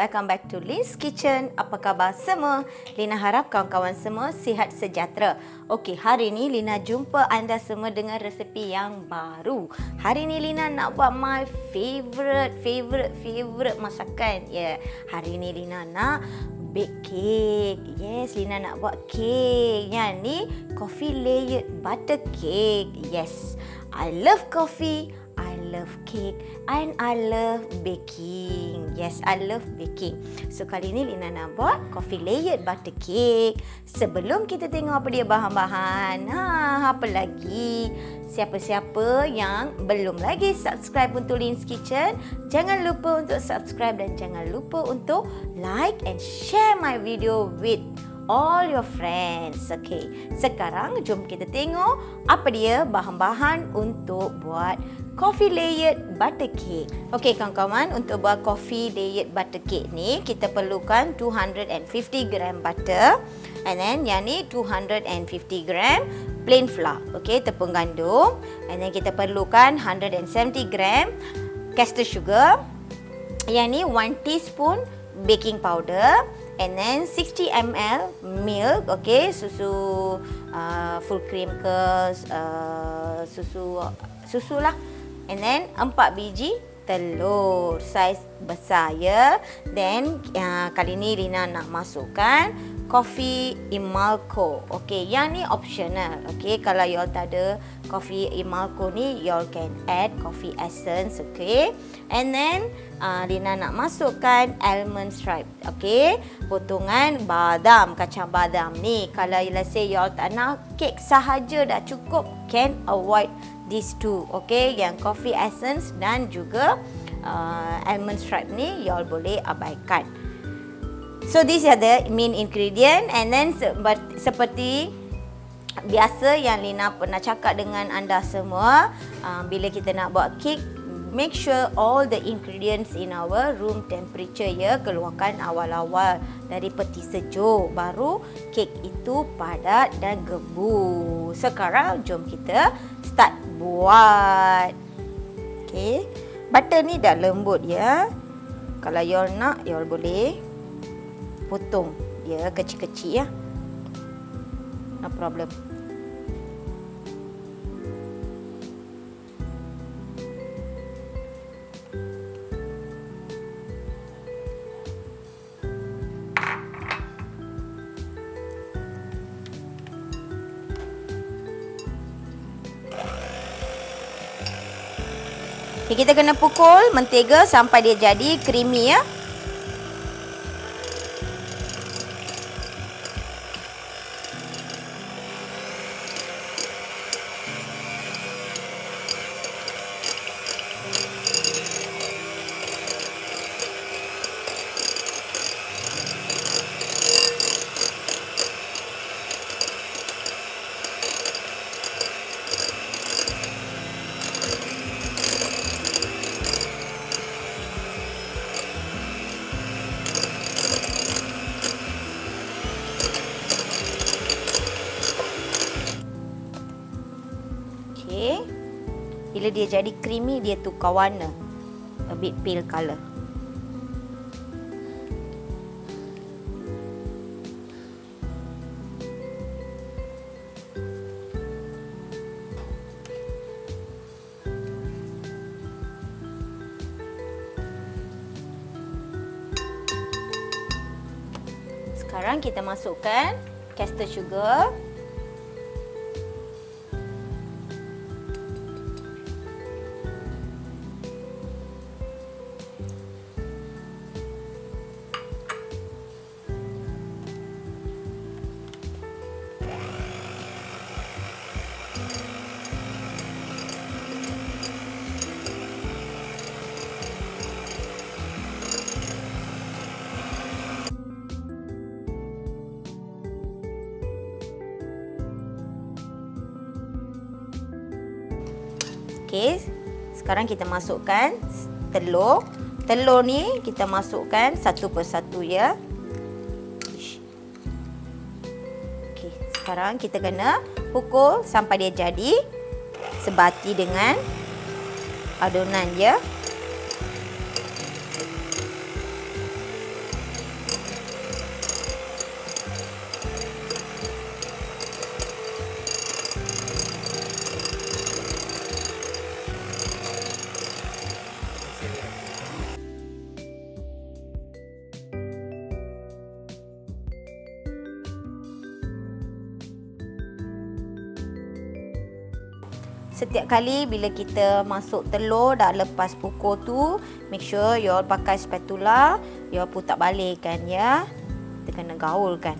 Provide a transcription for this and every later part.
welcome back to Lina's Kitchen. Apa khabar semua? Lina harap kawan-kawan semua sihat sejahtera. Okey, hari ni Lina jumpa anda semua dengan resepi yang baru. Hari ni Lina nak buat my favorite masakan. Hari ni Lina nak bake cake. Yes, Lina nak buat cake. Yang ni coffee layered butter cake. Yes, I love coffee, I love cake and I love baking. Yes, I love baking. So kali ni Lina nak buat coffee layered butter cake. Sebelum kita tengok apa dia bahan-bahan, apa lagi? Siapa-siapa yang belum lagi subscribe untuk Lina's Kitchen, jangan lupa untuk subscribe dan jangan lupa untuk like and share my video with all your friends. Okay, sekarang jom kita tengok apa dia bahan-bahan untuk buat coffee layered butter cake. Okay kawan-kawan, untuk buat coffee layered butter cake ni kita perlukan 250 gram butter, and then yang ni 250 gram plain flour, okay, tepung gandum, and then kita perlukan 170 gram caster sugar, yang ni 1 teaspoon baking powder, and then 60 ml milk, okay, susu full cream ke susu lah, and then 4 biji telur saiz besar ya. Then kali ni Lina nak masukkan coffee Imalco. Okay, yang ni optional. Okay, kalau you all tak ada coffee Imalco ni, you all can add coffee essence. Okay, and then Lina nak masukkan almond stripe. Okay, potongan badam, kacang badam ni. Kalau let's say you all tak nak, kek sahaja dah cukup, can avoid these two. Okay, yang coffee essence dan juga almond stripe ni you all boleh abaikan. So these are the main ingredient, and then seperti biasa yang Lina pernah cakap dengan anda semua, bila kita nak buat cake, make sure all the ingredients in our room temperature ya. Keluarkan awal-awal dari peti sejuk, baru cake itu padat dan gebu. Sekarang jom kita start buat. Okay, butter ni dah lembut ya. Kalau you all nak, you all boleh potong dia kecil-kecil ya. No problem. Okay, kita kena pukul mentega sampai dia jadi creamy ya. Bila dia jadi creamy, dia tukar warna, a bit pale color. Sekarang kita masukkan caster sugar. Okey, sekarang kita masukkan telur. Telur ni kita masukkan satu persatu ya. Okey, sekarang kita kena pukul sampai dia jadi sebati dengan adonan ya. setiap kali bila kita masuk telur dah lepas pukul tu, make sure you all pakai spatula, you all putar balikkan ya. Kita kena gaulkan.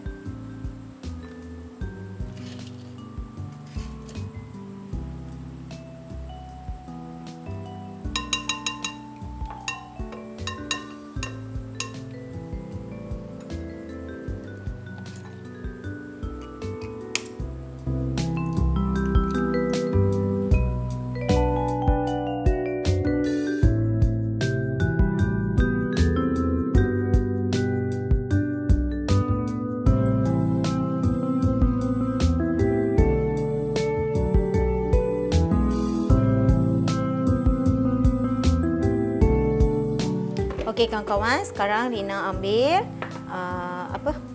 Okey kawan-kawan, sekarang Lina ambil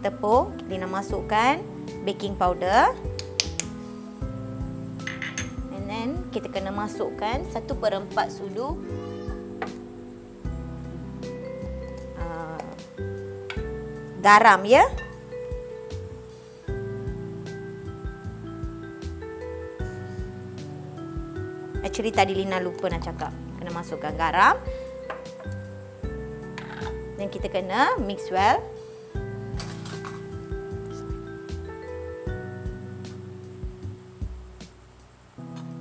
tepung, Lina masukkan baking powder. And then kita kena masukkan 1/4 sudu garam ya. Actually tadi Lina lupa nak cakap, kena masukkan garam. Dan kita kena mix well.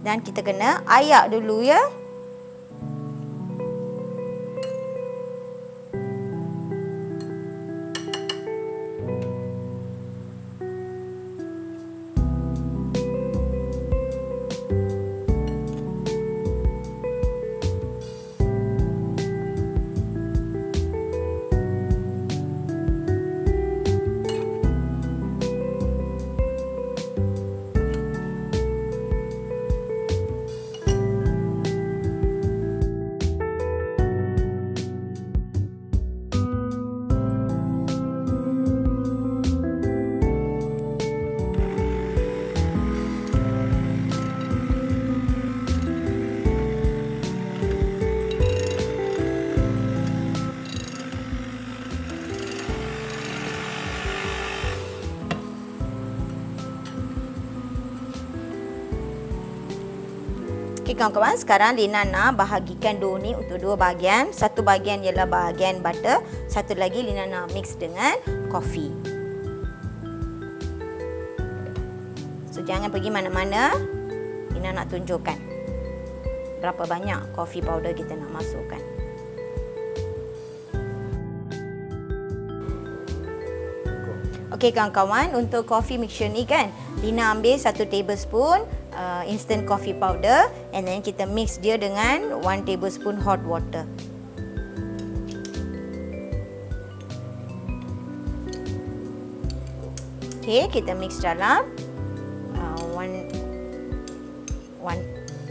Dan kita kena ayak dulu ya. Okey kawan-kawan, sekarang Lina nak bahagikan dough ni untuk dua bahagian. Satu bahagian ialah bahagian butter, satu lagi Lina nak mix dengan coffee. So jangan pergi mana-mana. Lina nak tunjukkan berapa banyak coffee powder kita nak masukkan. Okey kawan-kawan, untuk coffee mixture ni kan, Lina ambil 1 tablespoon instant coffee powder and then kita mix dia dengan 1 tablespoon hot water. Okey, kita mix dalam one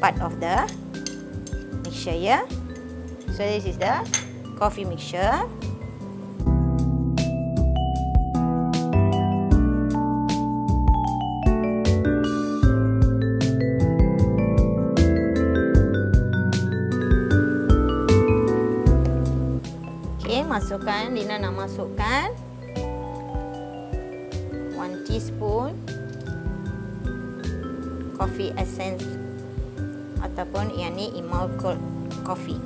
part of the mixture ya. So this is the coffee mixture. Masukkan, Lina nak masukkan 1 teaspoon coffee essence ataupun yang ni emulsified coffee.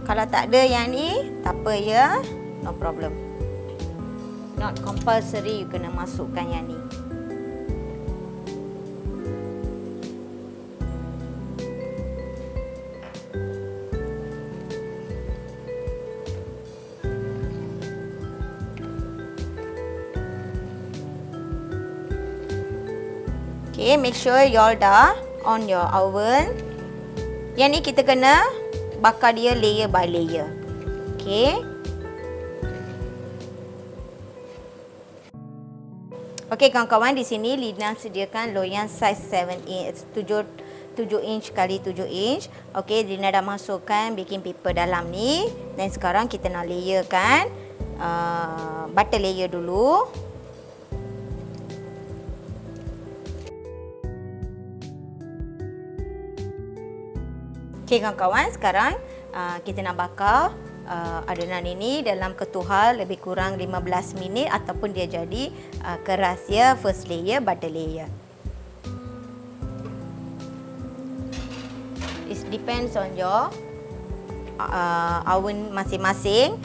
Kalau tak ada yang ni, tak apa ya, no problem. Not compulsory you kena masukkan yang ni. Okay, make sure you all dah on your oven. Yang ni kita kena bakar dia layer by layer. Okay. Okey kawan-kawan, di sini Lina sediakan loyang saiz 7 inch kali 7 inch. Okey, Lina dah masukkan baking paper dalam ni. Dan sekarang kita nak layerkan butter layer dulu. Okey kawan-kawan, sekarang kita nak bakar adunan ini dalam ketuhar lebih kurang 15 minit ataupun dia jadi keras ya, first layer, butter layer. It depends on your oven masing-masing.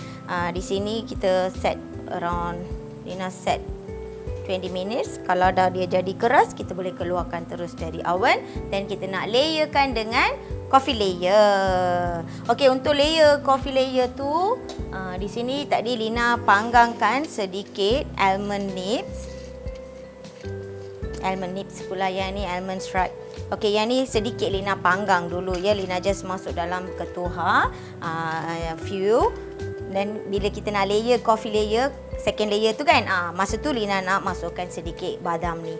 Di sini kita set around, Lina set 20 minutes. Kalau dah dia jadi keras, kita boleh keluarkan terus dari oven. Dan kita nak layerkan dengan coffee layer. Okey, untuk layer coffee layer tu, di sini tadi Lina panggangkan sedikit almond nibs. Almond nibs pula, yang ni almond stripe. Okey, yang ni sedikit Lina panggang dulu ya. Lina just masuk dalam ketuhar few. Dan bila kita nak layer coffee layer, second layer tu kan, masa tu Lina nak masukkan sedikit badam ni.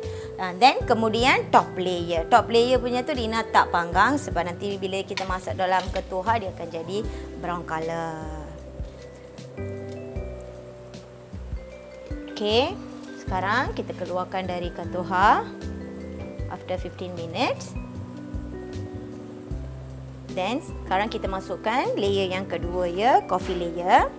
Then kemudian top layer. Top layer punya tu Lina tak panggang sebab nanti bila kita masak dalam ketuhar dia akan jadi brown color. Okey, sekarang kita keluarkan dari ketuhar after 15 minutes. Then sekarang kita masukkan layer yang kedua ya, coffee layer.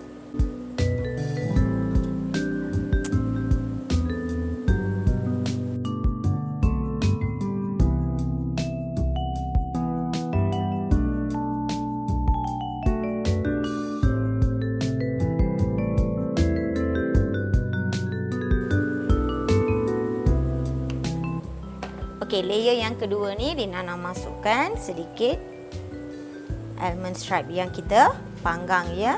Okey, layer yang kedua ni Lina nak masukkan sedikit almond stripe yang kita panggang ya.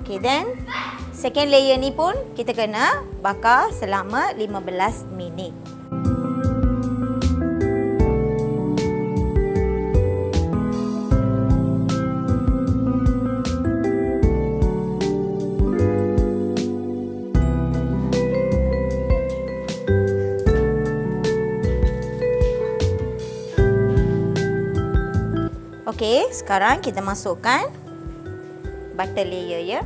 Okey, then second layer ni pun kita kena bakar selama 15 minit. Okey, sekarang kita masukkan butter layer ya.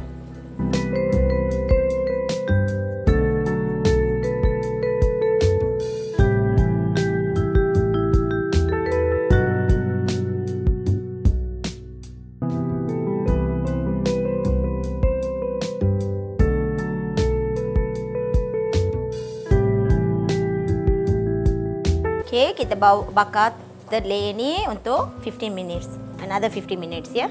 Okey, kita bakar third layer ni untuk 15 minutes. Another 15 minutes ya.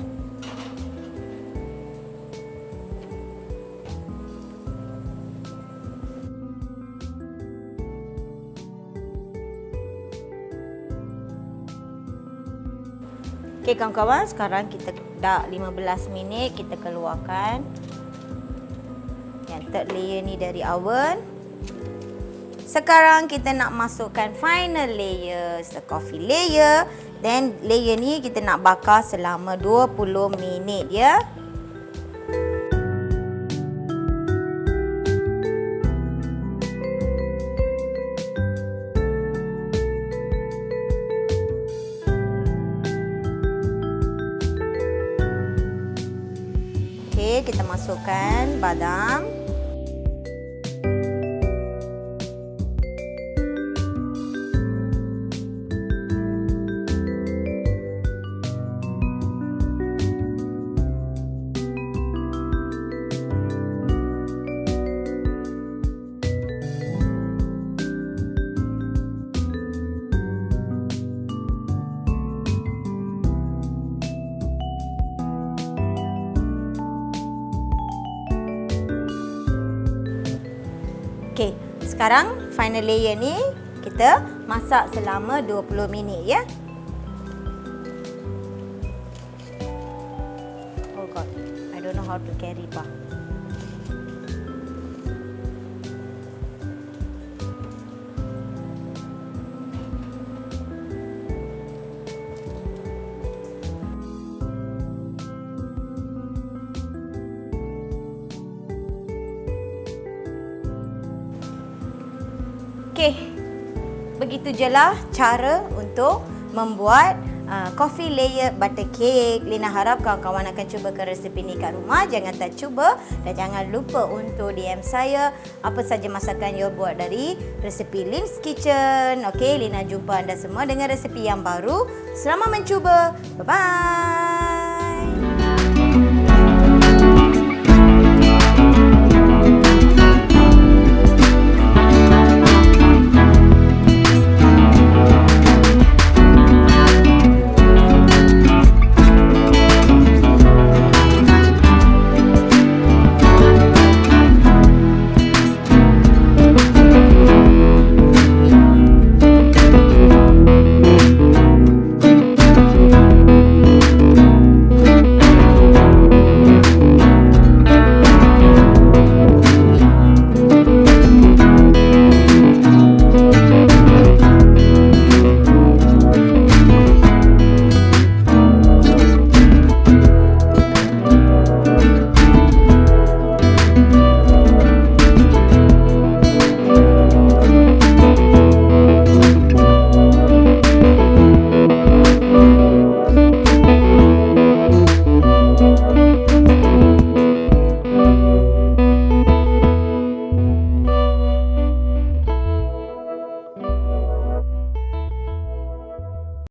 Okey kawan-kawan, sekarang kita dah 15 minit, kita keluarkan yang third layer ni dari oven. Sekarang kita nak masukkan final layer, the coffee layer. Then layer ni kita nak bakar selama 20 minit ya. Okey, kita masukkan badam. Okey, sekarang final layer ni kita masak selama 20 minit ya. Oh god, I don't know how to carry pa. Okey, begitu je lah cara untuk membuat coffee layer butter cake. Lina harap kawan-kawan akan cubakan resepi ni kat rumah. Jangan tak cuba dan jangan lupa untuk DM saya apa saja masakan you buat dari resepi Lin's Kitchen. Okey, Lina jumpa anda semua dengan resepi yang baru. Selamat mencuba. Bye-bye.